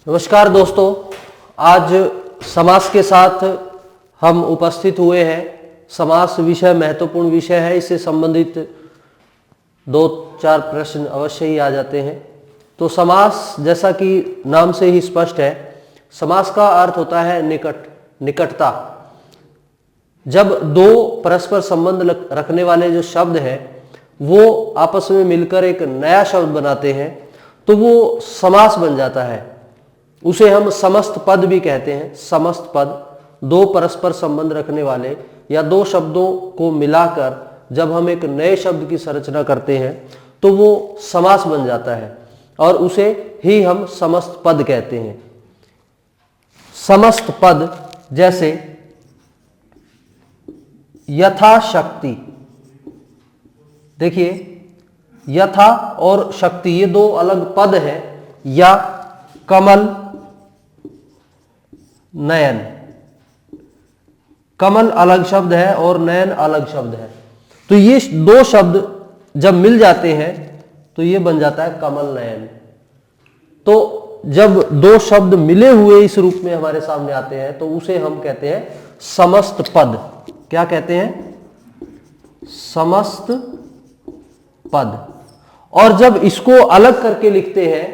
नमस्कार दोस्तों, आज समास के साथ हम उपस्थित हुए हैं। समास विषय महत्वपूर्ण विषय है, इससे संबंधित 2-4 प्रश्न अवश्य ही आ जाते हैं। तो समास जैसा कि नाम से ही स्पष्ट है, समास का अर्थ होता है निकटता। जब दो परस्पर संबंध रखने वाले जो शब्द हैं वो आपस में मिलकर एक नया शब्द बनाते हैं तो वो समास बन जाता है। उसे हम समस्त पद भी कहते हैं। समस्त पद दो परस्पर संबंध रखने वाले या दो शब्दों को मिलाकर जब हम एक नए शब्द की संरचना करते हैं तो वो समास बन जाता है और उसे ही हम समस्त पद कहते हैं। समस्त पद जैसे यथाशक्ति, देखिए यथा और शक्ति ये दो अलग पद हैं। या कमल नयन, कमल अलग शब्द है और नयन अलग शब्द है। तो ये दो शब्द जब मिल जाते हैं तो ये बन जाता है कमल नयन। तो जब दो शब्द मिले हुए इस रूप में हमारे सामने आते हैं तो उसे हम कहते हैं समस्त पद। क्या कहते हैं? समस्त पद। और जब इसको अलग करके लिखते हैं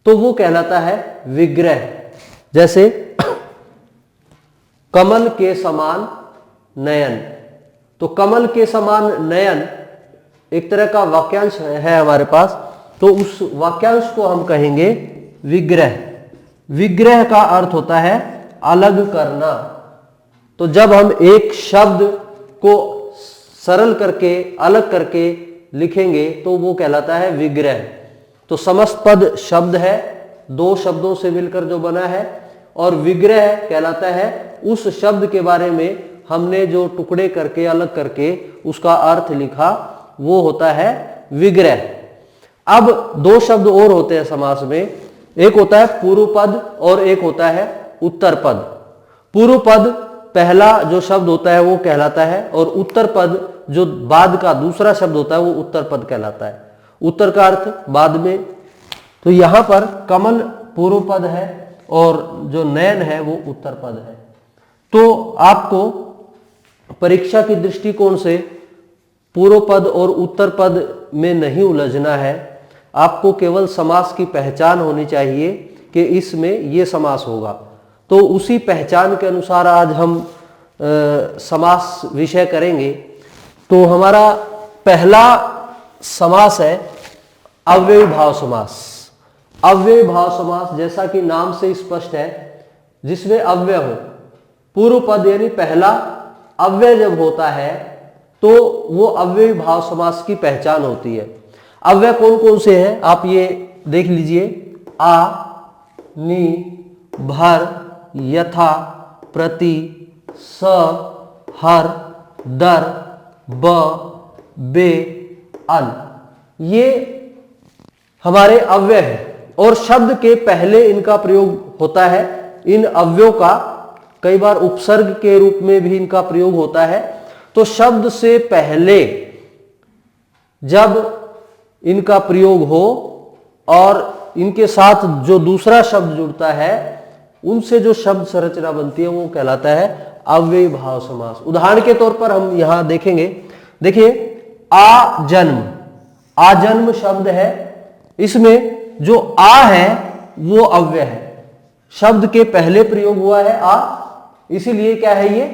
तो वो कहलाता है विग्रह। जैसे कमल के समान नयन, तो कमल के समान नयन एक तरह का वाक्यांश है हमारे पास, तो उस वाक्यांश को हम कहेंगे विग्रह। विग्रह का अर्थ होता है अलग करना। तो जब हम एक शब्द को सरल करके अलग करके लिखेंगे तो वो कहलाता है विग्रह। तो समस्त पद शब्द है, दो शब्दों से मिलकर जो बना है, और विग्रह कहलाता है उस शब्द के बारे में हमने जो टुकड़े करके अलग करके उसका अर्थ लिखा, वो होता है विग्रह। अब दो शब्द और होते हैं समास में, एक होता है पूर्व पद और एक होता है उत्तर पद। पूर्व पद पहला जो शब्द होता है वो कहलाता है और उत्तर पद जो बाद का दूसरा शब्द होता है वो उत्तर पद कहलाता है। उत्तर का अर्थ बाद में। तो यहां पर कमल पूर्व पद है और जो नयन है वो उत्तर पद है। तो आपको परीक्षा की दृष्टिकोण से पूर्व पद और उत्तर पद में नहीं उलझना है। आपको केवल समास की पहचान होनी चाहिए कि इसमें ये समास होगा। तो उसी पहचान के अनुसार आज हम समास विषय करेंगे। तो हमारा पहला समास है अव्ययी भाव समास। अव्ययी भाव समास जैसा कि नाम से स्पष्ट है, जिसमें अव्यय हो। पूर्व पद यानी पहला अव्यय जब होता है तो वो अव्ययी भाव समास की पहचान होती है। अव्यय कौन कौन से हैं आप ये देख लीजिए। आ, नी, भर, यथा, प्रति, स, हर, दर, ब, बे, अन, ये हमारे अव्यय हैं और शब्द के पहले इनका प्रयोग होता है। इन अव्ययों का कई बार उपसर्ग के रूप में भी इनका प्रयोग होता है। तो शब्द से पहले जब इनका प्रयोग हो और इनके साथ जो दूसरा शब्द जुड़ता है उनसे जो शब्द संरचना बनती है वो कहलाता है अव्ययी भाव समास। उदाहरण के तौर पर हम यहां देखेंगे। देखिए आजन्म, आजन्म शब्द है, इसमें जो आ है वो अव्यय है। शब्द के पहले प्रयोग हुआ है आ, इसीलिए क्या है ये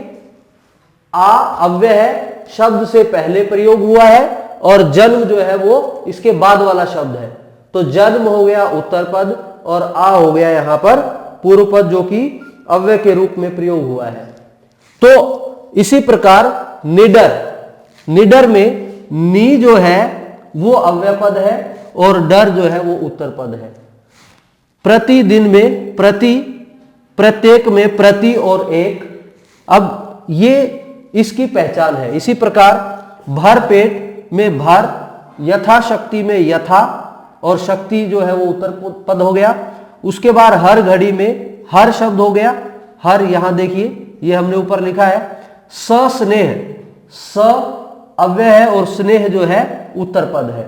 आ अव्यय है। शब्द से पहले प्रयोग हुआ है और जन्म जो है वो इसके बाद वाला शब्द है। तो जन्म हो गया उत्तर पद और आ हो गया यहां पर पूर्व पद जो कि अव्यय के रूप में प्रयोग हुआ है। तो इसी प्रकार निडर, निडर में नी जो है वो अव्यय पद है और डर जो है वो उत्तर पद है। प्रतिदिन में प्रति, प्रत्येक में प्रति और एक, अब ये इसकी पहचान है। इसी प्रकार भर पेट में भर, यथाशक्ति में यथा और शक्ति जो है वो उत्तर पद हो गया। उसके बाद हर घड़ी में हर शब्द हो गया। हर यहां देखिए ये हमने ऊपर लिखा है। सस्नेह, स अव्यय है और स्नेह जो है उत्तर पद है।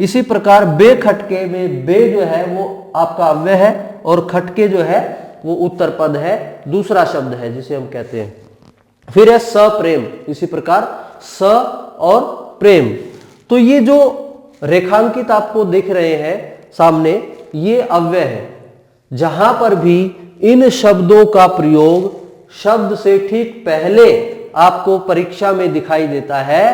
इसी प्रकार बेखटके में बे जो है वो आपका अव्यय है और खटके जो है वो उत्तर पद है, दूसरा शब्द है जिसे हम कहते हैं। फिर है सप्रेम, इसी प्रकार स और प्रेम। तो ये जो रेखांकित आपको दिख रहे हैं सामने, ये अव्यय है। जहां पर भी इन शब्दों का प्रयोग शब्द से ठीक पहले आपको परीक्षा में दिखाई देता है,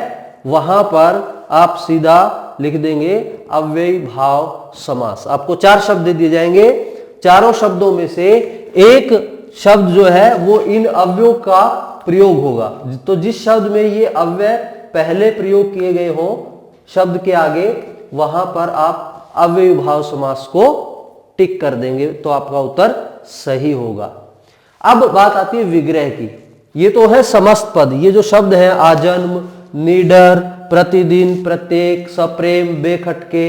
वहां पर आप सीधा लिख देंगे अव्ययी भाव समास। आपको 4 शब्द दिए जाएंगे, चारों शब्दों में से एक शब्द जो है वो इन अव्ययों का प्रयोग होगा। तो जिस शब्द में ये अव्यय पहले प्रयोग किए गए हो शब्द के आगे, वहां पर आप अव्ययी भाव समास को टिक कर देंगे तो आपका उत्तर सही होगा। अब बात आती है विग्रह की। ये तो है समस्त पद, ये जो शब्द है आजन्म, निडर, प्रतिदिन, प्रत्येक, सप्रेम, बेखटके,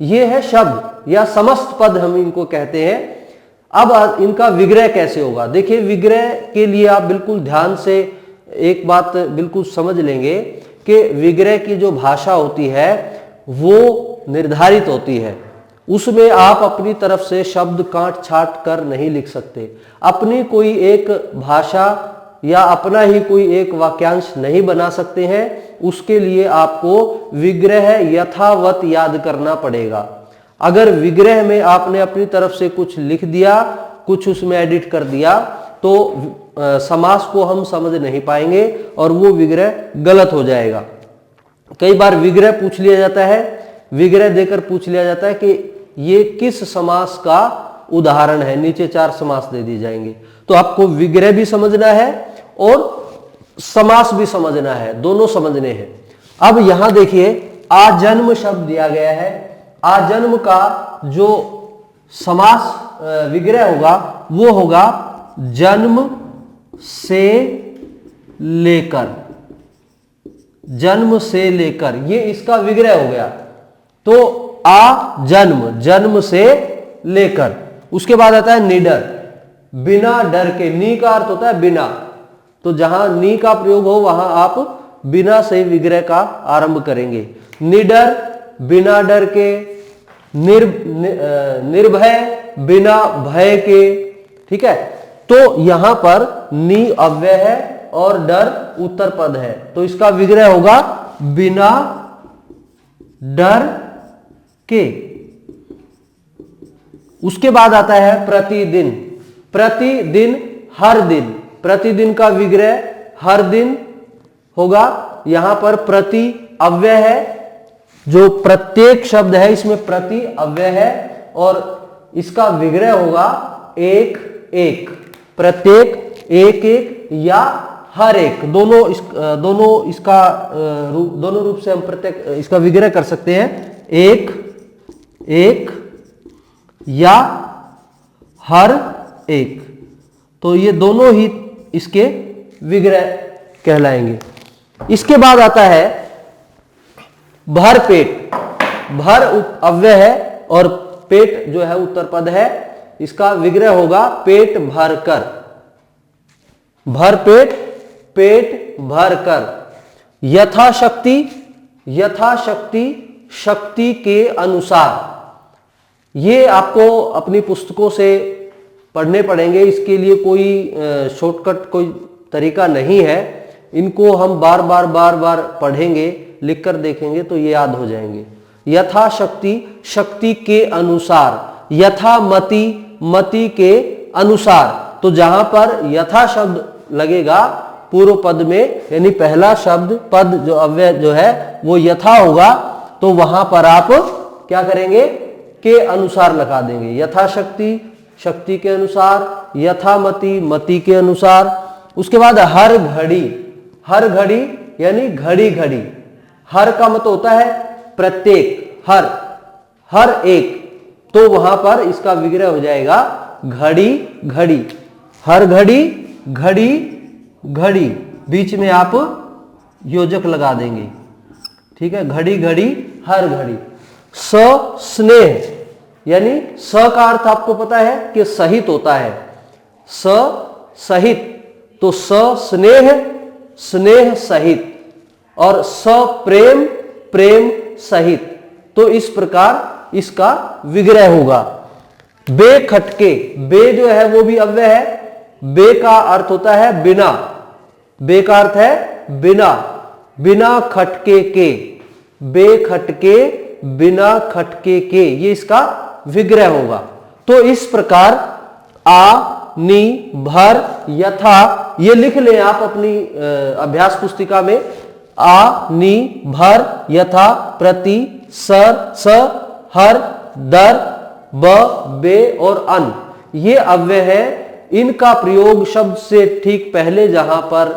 ये है शब्द या समस्त पद हम इनको कहते हैं। अब इनका विग्रह कैसे होगा? देखिए, विग्रह के लिए आप बिल्कुल ध्यान से एक बात बिल्कुल समझ लेंगे कि विग्रह की जो भाषा होती है वो निर्धारित होती है। उसमें आप अपनी तरफ से शब्द काट छाट कर नहीं लिख सकते। अपनी कोई एक भाषा या अपना ही कोई एक वाक्यांश नहीं बना सकते हैं। उसके लिए आपको विग्रह यथावत याद करना पड़ेगा। अगर विग्रह में आपने अपनी तरफ से कुछ लिख दिया, कुछ उसमें एडिट कर दिया, तो समास को हम समझ नहीं पाएंगे और वो विग्रह गलत हो जाएगा। कई बार विग्रह पूछ लिया जाता है, विग्रह देकर पूछ लिया जाता है कि ये किस समास का उदाहरण है। नीचे 4 समास दे दिए जाएंगे। तो आपको विग्रह भी समझना है और समास भी समझना है, दोनों समझने हैं। अब यहां देखिए, आजन्म शब्द दिया गया है। आजन्म का जो समास विग्रह होगा वो होगा जन्म से लेकर। जन्म से लेकर, ये इसका विग्रह हो गया। तो आ जन्म, जन्म से लेकर। उसके बाद आता है निडर, बिना डर के। नी का अर्थ होता है बिना, तो जहां नी का प्रयोग हो वहां आप बिना से विग्रह का आरंभ करेंगे। निडर, बिना डर के। निर्भय, बिना भय के। ठीक है, तो यहां पर नी अव्यय है और डर उत्तर पद है, तो इसका विग्रह होगा बिना डर के। उसके बाद आता है प्रतिदिन। प्रतिदिन, हर दिन। प्रतिदिन का विग्रह हर दिन होगा। यहां पर प्रति अव्यय है, जो प्रत्येक शब्द है इसमें प्रति अव्यय है और इसका विग्रह होगा एक एक। प्रत्येक, एक एक या हर एक, दोनों रूप से हम प्रत्येक इसका विग्रह कर सकते हैं। एक एक या हर एक, तो ये दोनों ही इसके विग्रह कहलाएंगे। इसके बाद आता है भर पेट। भर अव्यय है और पेट जो है उत्तर पद है। इसका विग्रह होगा पेट भर कर। भर पेट, पेट भर कर। यथाशक्ति, यथाशक्ति, शक्ति के अनुसार। ये आपको अपनी पुस्तकों से पढ़ने पड़ेंगे। इसके लिए कोई शॉर्टकट कोई तरीका नहीं है। इनको हम बार बार पढ़ेंगे, लिखकर देखेंगे तो ये याद हो जाएंगे। यथाशक्ति, शक्ति के अनुसार। यथामति, मति के अनुसार। तो जहां पर यथा शब्द लगेगा पूर्व पद में, यानी पहला शब्द पद जो अव्यय जो है वो यथा होगा, तो वहां पर आप क्या करेंगे? के अनुसार लगा देंगे। यथाशक्ति, शक्ति के अनुसार। यथामति, मति के अनुसार। उसके बाद हर घड़ी। हर घड़ी यानी घड़ी घड़ी। हर का मतलब होता है प्रत्येक, हर, हर एक, तो वहां पर इसका विग्रह हो जाएगा घड़ी घड़ी। हर घड़ी, घड़ी घड़ी, बीच में आप योजक लगा देंगे। ठीक है, घड़ी घड़ी, हर घड़ी। स्नेह, यानी स का अर्थ आपको पता है कि सहित होता है। स सहित, तो स्नेह, स्नेह सहित। और प्रेम, प्रेम सहित। तो इस प्रकार इसका विग्रह होगा। बे खटके, बे जो है वो भी अव्यय है। बे का अर्थ होता है बिना, बे का अर्थ है बिना, बिना खटके के, बे खटके बिना खटके के, ये इसका विग्रह होगा। तो इस प्रकार आ, नी, भर, यथा, ये लिख लें आप अपनी अभ्यास पुस्तिका में। आ, नी, भर, यथा, प्रति, सर, स, हर, दर, ब, बे और अन, ये अव्यय है। इनका प्रयोग शब्द से ठीक पहले जहां पर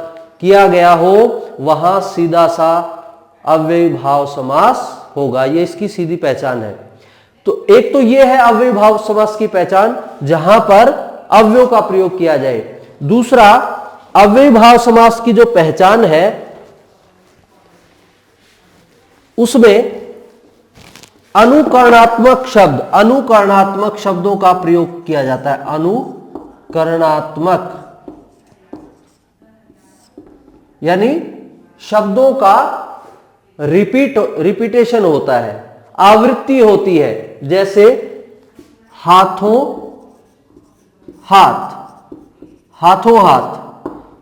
किया गया हो वहां सीधा सा अव्ययी भाव समास होगा। ये इसकी सीधी पहचान है। तो एक तो ये है अव्ययी भाव समास की पहचान, जहां पर अव्ययों का प्रयोग किया जाए। दूसरा, अव्ययी भाव समास की जो पहचान है उसमें अनुकरणात्मक शब्द, अनुकरणात्मक शब्दों का प्रयोग किया जाता है। अनुकरणात्मक यानी शब्दों का रिपीटेशन होता है, आवृत्ति होती है। जैसे हाथों हाथ, हाथों हाथ,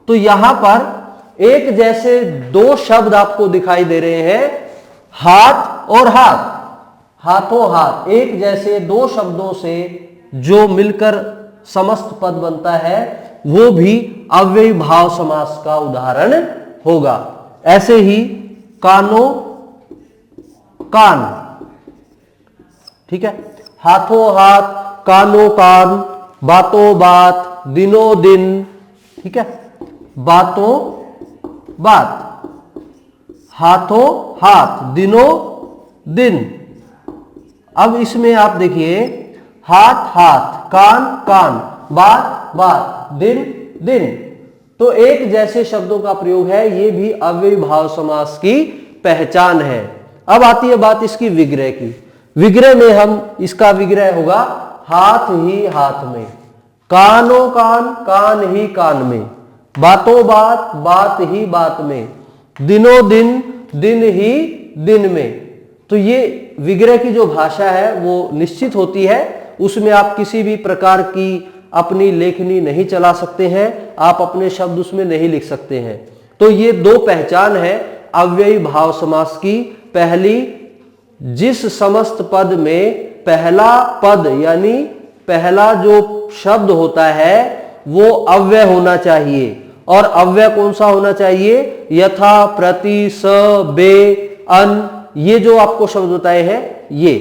तो यहां पर एक जैसे दो शब्द आपको दिखाई दे रहे हैं, हाथ और हाथ, हाथों हाथ, एक जैसे दो शब्दों से जो मिलकर समस्त पद बनता है वो भी अव्ययी भाव समास का उदाहरण होगा। ऐसे ही कानों कान, ठीक है, हाथों हाथ, कानों कान, बातों बात, दिनों दिन, ठीक है, बातों बात, हाथों हाथ, दिनों दिन। अब इसमें आप देखिए, हाथ हाथ, कान कान, बात बात, दिन दिन, तो एक जैसे शब्दों का प्रयोग है। ये भी अव्ययी भाव समास की पहचान है। अब आती है बात इसकी विग्रह की। विग्रह में हम, इसका विग्रह होगा हाथ ही हाथ में, कानों कान, कान ही कान में, बातों बात, बात ही बात में, दिनों दिन, दिन ही दिन में। तो ये विग्रह की जो भाषा है वो निश्चित होती है, उसमें आप किसी भी प्रकार की अपनी लेखनी नहीं चला सकते हैं, आप अपने शब्द उसमें नहीं लिख सकते हैं। तो ये दो पहचान है अव्ययी भाव समास की। पहली, जिस समस्त पद में पहला पद यानी पहला जो शब्द होता है वो अव्यय होना चाहिए, और अव्यय कौन सा होना चाहिए? यथा, प्रति, स, बे, अन, ये जो आपको शब्द बताए हैं ये।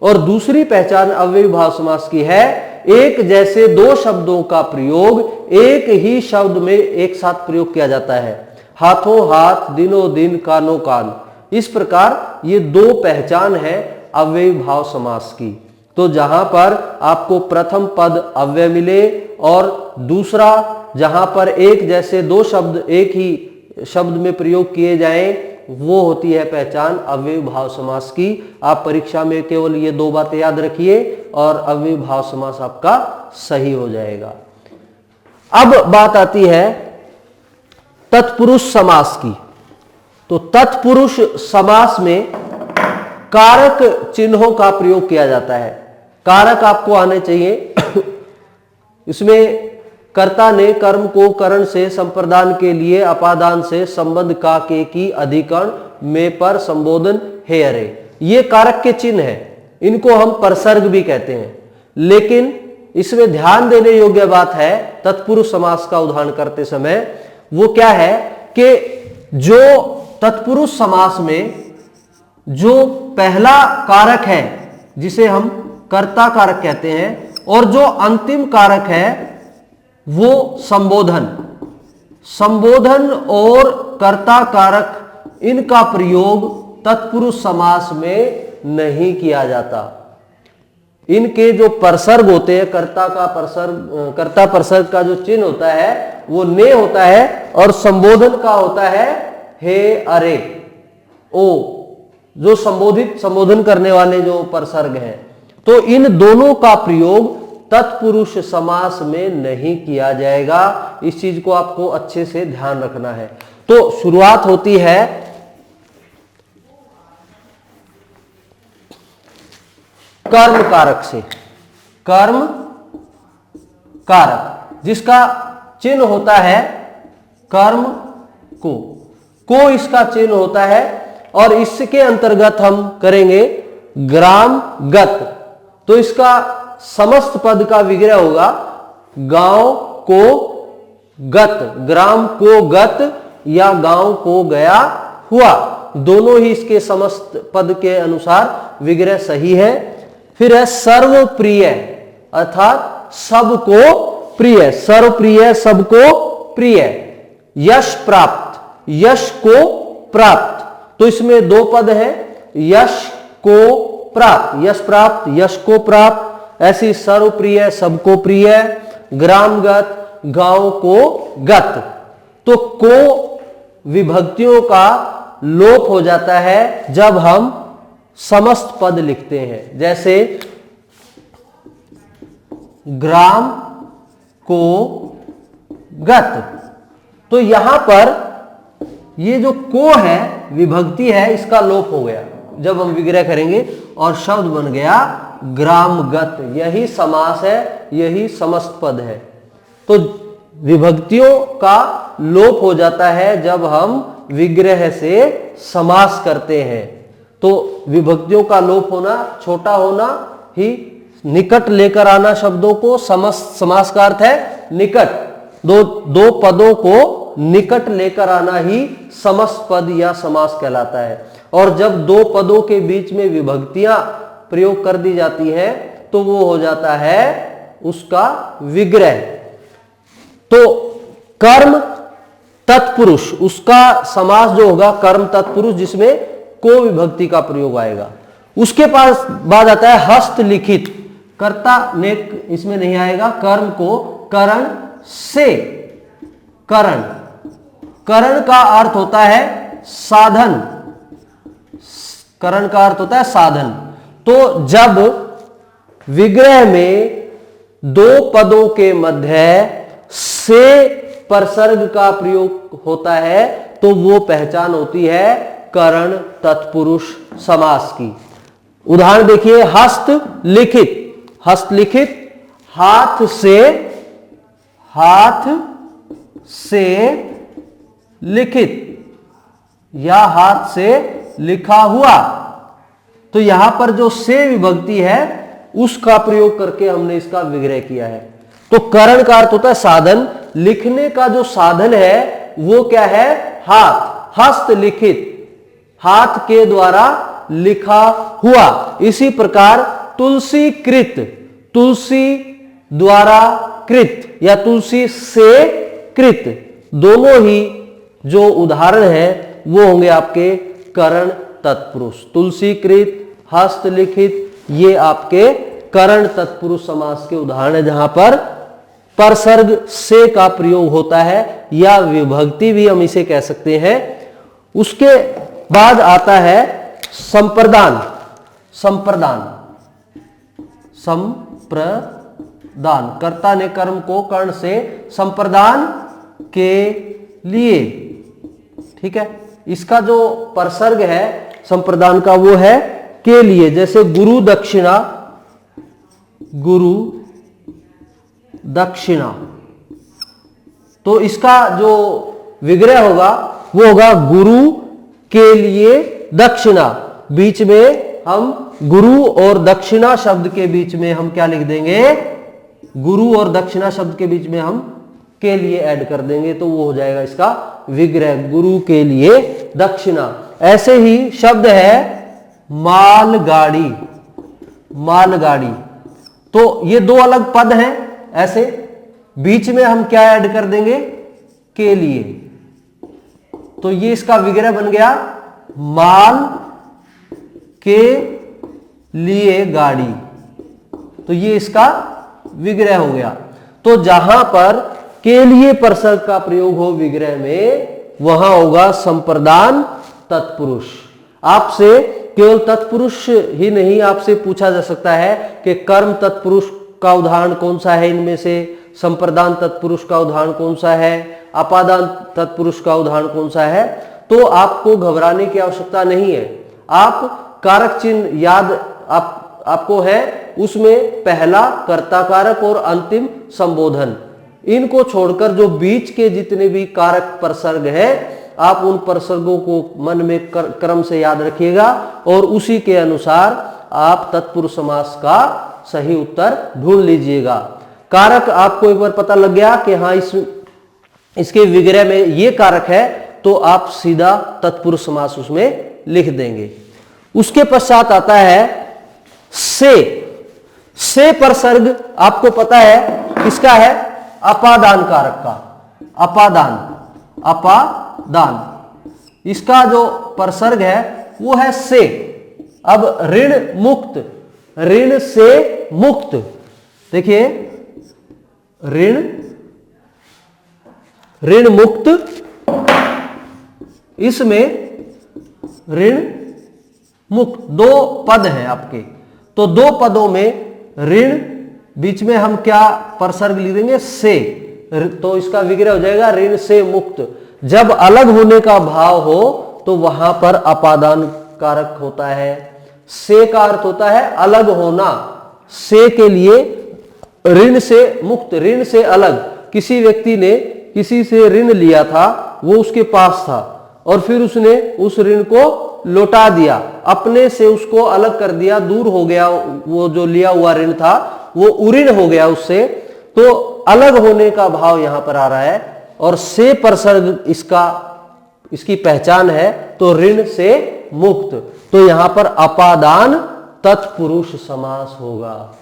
और दूसरी पहचान अव्ययी भाव समास की है, एक जैसे दो शब्दों का प्रयोग एक ही शब्द में एक साथ प्रयोग किया जाता है। हाथों हाथ, दिनों दिन, कानों कान, इस प्रकार ये दो पहचान है अव्ययी भाव समास की। तो जहां पर आपको प्रथम पद अव्यय मिले और दूसरा जहां पर एक जैसे दो शब्द एक ही शब्द में प्रयोग किए जाएं, वो होती है पहचान अव्ययी भाव समास की। आप परीक्षा में केवल ये दो बातें याद रखिए और अव्ययी भाव समास आपका सही हो जाएगा। अब बात आती है तत्पुरुष समास की। तो तत्पुरुष समास में कारक चिन्हों का प्रयोग किया जाता है। कारक आपको आने चाहिए। इसमें कर्ता ने कर्म को करण से संप्रदान के लिए अपादान से संबंध का के की अधिकरण में पर संबोधन है अरे, ये कारक के चिन्ह है। इनको हम परसर्ग भी कहते हैं। लेकिन इसमें ध्यान देने योग्य बात है तत्पुरुष समास का उदाहरण करते समय, वो क्या है कि जो तत्पुरुष समास में जो पहला कारक है जिसे हम कर्ता कारक कहते हैं, और जो अंतिम कारक है वो संबोधन, संबोधन और कर्ता कारक, इनका प्रयोग तत्पुरुष समास में नहीं किया जाता। इनके जो परसर्ग होते हैं, कर्ता का परसर्ग, कर्ता परसर्ग का जो चिन्ह होता है वो ने होता है, और संबोधन का होता है हे अरे ओ, जो संबोधन करने वाले जो परसर्ग हैं। तो इन दोनों का प्रयोग तत्पुरुष समास में नहीं किया जाएगा। इस चीज को आपको अच्छे से ध्यान रखना है। तो शुरुआत होती है कर्म कारक से, कर्म कारक जिसका चिन्ह होता है कर्म को इसका चिन्ह होता है, और इसके अंतर्गत हम करेंगे ग्राम गत। तो इसका समस्त पद का विग्रह होगा गांव को गत, ग्राम को गत या गांव को गया हुआ, दोनों ही इसके समस्त पद के अनुसार विग्रह सही है। फिर है सर्वप्रिय अर्थात सबको प्रिय, सर्वप्रिय सबको प्रिय। यश प्राप्त, यश को प्राप्त, तो इसमें दो पद है, यश को प्राप्त, यश प्राप्त, यश को प्राप्त, ऐसी सर्वप्रिय सबको प्रिय, ग्रामगत गांव को गत। तो को विभक्तियों का लोप हो जाता है जब हम समस्त पद लिखते हैं, जैसे ग्राम को गत। तो यहां पर ये जो को है विभक्ति है, इसका लोप हो गया जब हम विग्रह करेंगे और शब्द बन गया ग्रामगत। यही समास है, यही समस्त पद है। तो विभक्तियों का लोप हो जाता है जब हम विग्रह से समास करते हैं। तो विभक्तियों का लोप होना, छोटा होना ही निकट लेकर आना शब्दों को, समास का अर्थ है निकट, दो पदों को निकट लेकर आना ही समस्त पद या समास कहलाता है। और जब दो पदों के बीच में विभक्तियां प्रयोग कर दी जाती है तो वो हो जाता है उसका विग्रह। तो कर्म तत्पुरुष, उसका समास जो होगा कर्म तत्पुरुष, जिसमें को विभक्ति का प्रयोग आएगा। उसके पास बाद आता है हस्तलिखित, कर्ता ने इसमें नहीं आएगा, कर्म को करण से, करण, करण का अर्थ होता है साधन, करण का अर्थ होता है साधन। तो जब विग्रह में दो पदों के मध्य से परसर्ग का प्रयोग होता है तो वो पहचान होती है करण तत्पुरुष समास की। उदाहरण देखिए, हस्तलिखित, हस्तलिखित हाथ से, हाथ से लिखित या हाथ से लिखा हुआ। तो यहां पर जो से विभक्ति है उसका प्रयोग करके हमने इसका विग्रह किया है। तो करण का अर्थ होता है साधन, लिखने का जो साधन है वो क्या है, हाथ, हस्तलिखित, हाथ के द्वारा लिखा हुआ। इसी प्रकार तुलसी कृत, तुलसी द्वारा कृत या तुलसी से कृत, दोनों ही जो उदाहरण हैं वो होंगे आपके करण तत्पुरुष। तुलसी कृत, हस्तलिखित, ये आपके करण तत्पुरुष समास के उदाहरण है जहां पर परसर्ग से का प्रयोग होता है या विभक्ति भी हम इसे कह सकते हैं। उसके बाद आता है संप्रदान, संप्रदान, संप्रदान, कर्ता ने कर्म को कर्ण से संप्रदान के लिए, ठीक है। इसका जो परसर्ग है संप्रदान का वो है के लिए, जैसे गुरु दक्षिणा, गुरु दक्षिणा। तो इसका जो विग्रह होगा वो होगा गुरु के लिए दक्षिणा। बीच में हम गुरु और दक्षिणा शब्द के बीच में हम क्या लिख देंगे, गुरु और दक्षिणा शब्द के बीच में हम के लिए ऐड कर देंगे तो वो हो जाएगा इसका विग्रह, गुरु के लिए दक्षिणा। ऐसे ही शब्द है मालगाड़ी, मालगाड़ी। तो ये दो अलग पद हैं, ऐसे बीच में हम क्या ऐड कर देंगे, के लिए। तो ये इसका विग्रह बन गया माल के लिए गाड़ी। तो ये इसका विग्रह हो गया। तो जहां पर के लिए परसर्ग का प्रयोग हो विग्रह में, वहां होगा संप्रदान तत्पुरुष। आपसे केवल तत्पुरुष ही नहीं, आपसे पूछा जा सकता है कि कर्म तत्पुरुष का उदाहरण कौन सा है इनमें से, संप्रदान तत्पुरुष का उदाहरण कौन सा है, अपादान तत्पुरुष का उदाहरण कौन सा है। तो आपको घबराने की आवश्यकता नहीं है। आप कारक चिन्ह याद आप आपको है उसमें पहला कर्ता कारक और अंतिम संबोधन, इनको छोड़कर जो बीच के जितने भी कारक प्रसर्ग है आप उन प्रसर्गों को मन में क्रम से याद रखिएगा और उसी के अनुसार आप तत्पुरुष समास का सही उत्तर ढूंढ लीजिएगा। कारक आपको एक बार पता लग गया कि हाँ इसके विग्रह में ये कारक है, तो आप सीधा तत्पुरुष समास उसमें लिख देंगे। उसके पश्चात आता है से प्रसर्ग, आपको पता है किसका है? अपादान कारक का। अपादान इसका जो प्रसर्ग है वो है से। अब ऋण मुक्त, ऋण से मुक्त, देखिए ऋण मुक्त, इसमें ऋण मुक्त दो पद हैं आपके, तो दो पदों में ऋण बीच में हम क्या प्रसर्ग लिख देंगे? से, तो इसका विग्रह हो जाएगा ऋण से मुक्त। जब अलग होने का भाव हो तो वहां पर अपादान कारक होता है। से का अर्थ होता है अलग होना। से के लिए ऋण से मुक्त, ऋण से अलग। किसी व्यक्ति ने किसी से ऋण लिया था, वो उसके पास था और फिर उसने उस ऋण को लौटा दिया, अपने से उसको अलग कर दिया, दूर हो गया, वो जो लिया हुआ ऋण था वो उऋण हो गया उससे, तो अलग होने का भाव यहां पर आ रहा है और से प्रसर्ग इसकी पहचान है, तो ऋण से मुक्त, तो यहां पर अपादान तत्पुरुष समास होगा।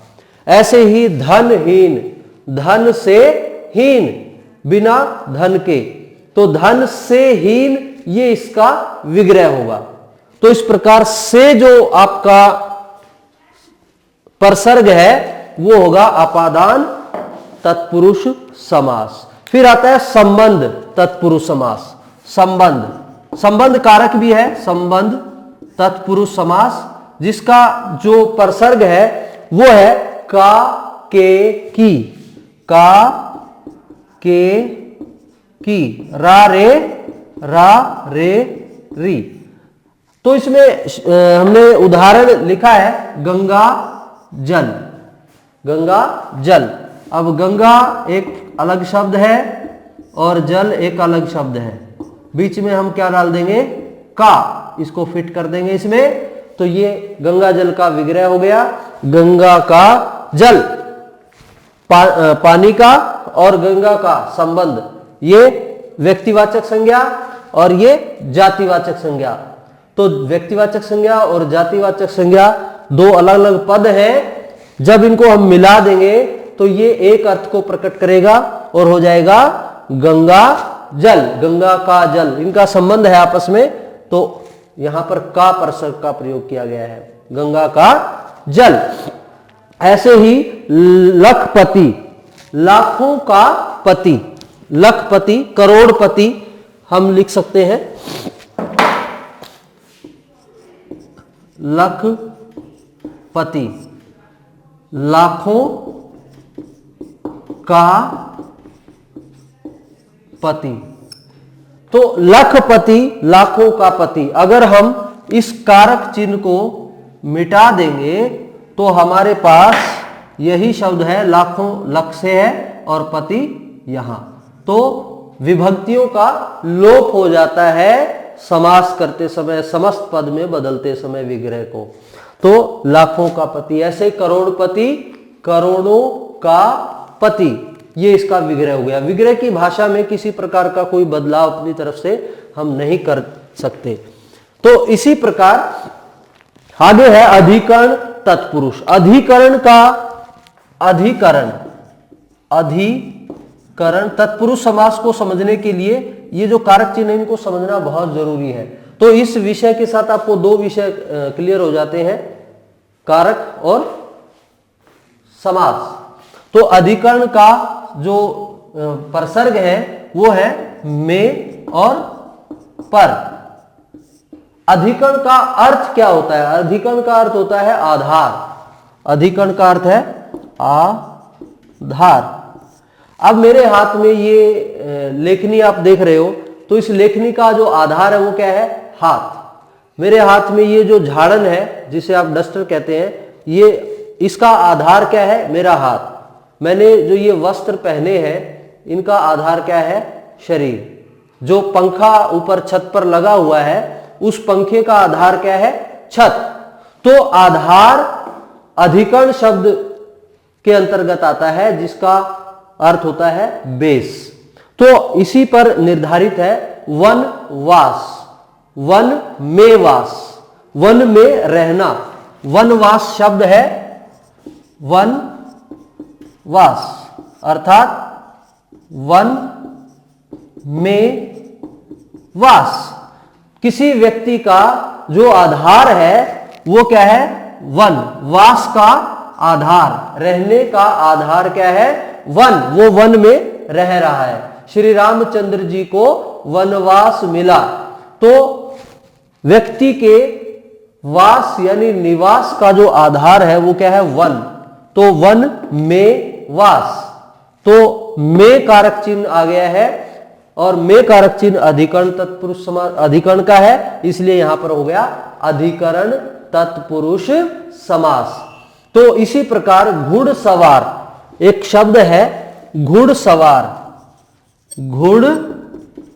ऐसे ही धनहीन, धन से हीन, बिना धन के, तो धन से हीन, ये इसका विग्रह होगा। तो इस प्रकार से जो आपका प्रसर्ग है वो होगा अपादान तत्पुरुष समास। फिर आता है संबंध तत्पुरुष समास। संबंध कारक भी है, संबंध तत्पुरुष समास, जिसका जो प्रसर्ग है वो है का, के, की, का, के, की, रा, रे, री। तो इसमें हमने उदाहरण लिखा है गंगा जल, गंगा जल। अब गंगा एक अलग शब्द है और जल एक अलग शब्द है, बीच में हम क्या डाल देंगे? का, इसको फिट कर देंगे इसमें, तो ये गंगा जल का विग्रह हो गया। गंगा का जल, पानी का और गंगा का संबंध, ये व्यक्तिवाचक संज्ञा और ये जातिवाचक संज्ञा। तो व्यक्तिवाचक संज्ञा और जातिवाचक संज्ञा दो अलग अलग पद हैं, जब इनको हम मिला देंगे तो ये एक अर्थ को प्रकट करेगा और हो जाएगा गंगा जल, गंगा का जल। इनका संबंध है आपस में, तो यहां पर का प्रसर्ग का प्रयोग किया गया है, गंगा का जल। ऐसे ही लखपति, लाखों का पति, लखपति, करोड़पति हम लिख सकते हैं। लखपति, लाखों का पति, तो लखपति, लाखों का पति। अगर हम इस कारक चिन्ह को मिटा देंगे तो हमारे पास यही शब्द है, लाखों लख से है और पति यहां, तो विभक्तियों का लोप हो जाता है समास करते समय, समस्त पद में बदलते समय विग्रह को। तो लाखों का पति, ऐसे करोड़पति, करोड़ों का पति, ये इसका विग्रह हो गया। विग्रह की भाषा में किसी प्रकार का कोई बदलाव अपनी तरफ से हम नहीं कर सकते। तो इसी प्रकार आगे है अधिकरण तत्पुरुष। अधिकरण का अधिकरण तत्पुरुष समास को समझने के लिए ये जो कारक चिन्ह है इनको समझना बहुत जरूरी है। तो इस विषय के साथ आपको दो विषय क्लियर हो जाते हैं, कारक और समास। तो अधिकरण का जो प्रसर्ग है वो है में और पर। अधिकरण का अर्थ क्या होता है? अधिकरण का अर्थ होता है आधार। अधिकरण का अर्थ है आधार। अब मेरे हाथ में ये लेखनी आप देख रहे हो, तो इस लेखनी का जो आधार है वो क्या है? हाथ। मेरे हाथ में ये जो झाड़न है जिसे आप डस्टर कहते हैं, ये इसका आधार क्या है? मेरा हाथ। मैंने जो ये वस्त्र पहने हैं इनका आधार क्या है? शरीर। जो पंखा ऊपर छत पर लगा हुआ है उस पंखे का आधार क्या है? छत। तो आधार अधिकरण शब्द के अंतर्गत आता है जिसका अर्थ होता है बेस। तो इसी पर निर्धारित है वन वास, वन में वास, वन में रहना। वनवास शब्द है वन वास, अर्थात वन में वास। किसी व्यक्ति का जो आधार है वो क्या है? वन। वास का आधार, रहने का आधार क्या है? वन। वो वन में रह रहा है। श्री रामचंद्र जी को वनवास मिला। तो व्यक्ति के वास यानी निवास का जो आधार है वो क्या है? वन। तो वन में वास। तो में कारक चिन्ह आ गया है और में कारक चिन्ह अधिकरण तत्पुरुष समास अधिकरण का है, इसलिए यहां पर हो गया अधिकरण तत्पुरुष समास। तो इसी प्रकार घुड़सवार, एक शब्द है घुड़सवार, घुड़सवार।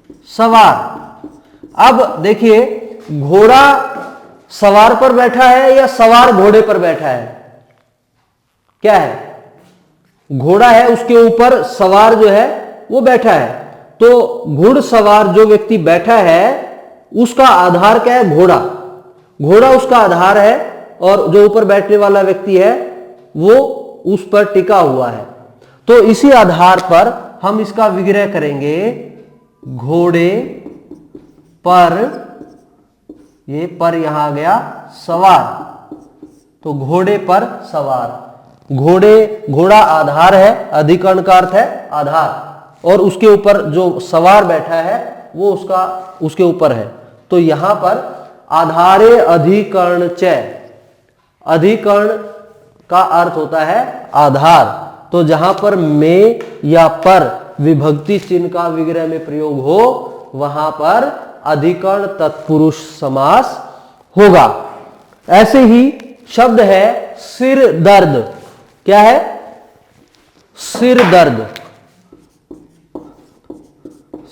अब देखिए घोड़ा सवार पर बैठा है या सवार घोड़े पर बैठा है? क्या है? घोड़ा है, उसके ऊपर सवार जो है वो बैठा है। तो घुड़सवार जो व्यक्ति बैठा है उसका आधार क्या है? घोड़ा। घोड़ा उसका आधार है और जो ऊपर बैठने वाला व्यक्ति है वो उस पर टिका हुआ है। तो इसी आधार पर हम इसका विग्रह करेंगे। घोड़े पर, ये पर यहां आ गया सवार, तो घोड़े पर सवार। घोड़ा आधार है, अधिकरण का अर्थ है आधार, और उसके ऊपर जो सवार बैठा है वो उसके ऊपर है। तो यहां पर आधारे अधिकरण च, अधिकरण का अर्थ होता है आधार। तो जहां पर में या पर विभक्ति चिन्ह का विग्रह में प्रयोग हो वहां पर अधिकरण तत्पुरुष समास होगा। ऐसे ही शब्द है सिर दर्द। क्या है? सिर दर्द,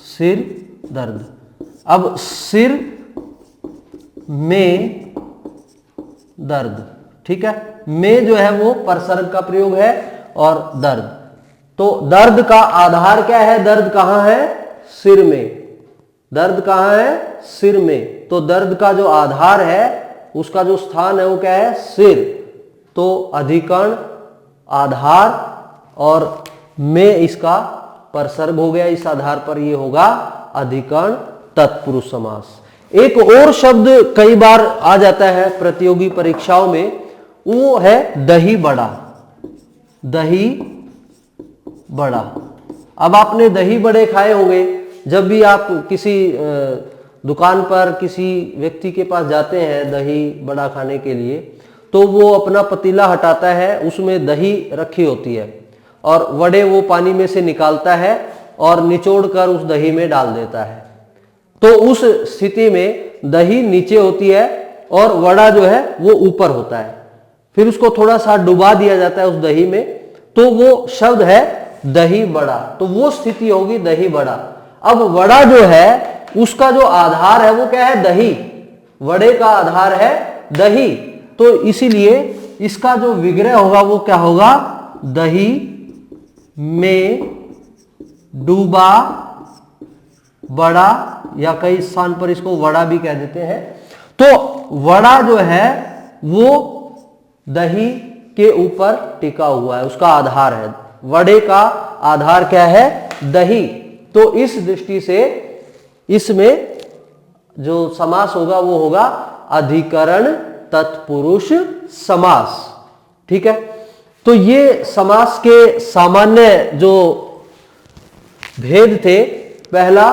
सिर दर्द। अब सिर में दर्द, ठीक है। में जो है वो परसर्ग का प्रयोग है और दर्द। तो दर्द का आधार क्या है? दर्द कहां है? सिर में। दर्द कहां है? सिर में। तो दर्द का जो आधार है उसका जो स्थान है वो क्या है? सिर। तो अधिकरण आधार और में इसका परसर्ग हो गया। इस आधार पर ये होगा अधिकरण तत्पुरुष समास। एक और शब्द कई बार आ जाता है प्रतियोगी परीक्षाओं में, वो है दही बड़ा। दही बड़ा। अब आपने दही बड़े खाए होंगे। जब भी आप किसी दुकान पर किसी व्यक्ति के पास जाते हैं दही बड़ा खाने के लिए, तो वो अपना पतीला हटाता है, उसमें दही रखी होती है और वड़े वो पानी में से निकालता है और निचोड़ कर उस दही में डाल देता है। तो उस स्थिति में दही नीचे होती है और वड़ा जो है वो ऊपर होता है। फिर उसको थोड़ा सा डुबा दिया जाता है उस दही में, तो वो शब्द है दही बड़ा। तो वो स्थिति होगी दही बड़ा। अब वड़ा जो है उसका जो आधार है वो क्या है? दही। वड़े का आधार है दही। तो इसीलिए इसका जो विग्रह होगा वो क्या होगा? दही में डूबा बड़ा, या कई स्थान पर इसको वड़ा भी कह देते हैं। तो वड़ा जो है वो दही के ऊपर टिका हुआ है, उसका आधार है। वड़े का आधार क्या है? दही। तो इस दृष्टि से इसमें जो समास होगा वो होगा अधिकरण तत्पुरुष समास। ठीक है। तो ये समास के सामान्य जो भेद थे, पहला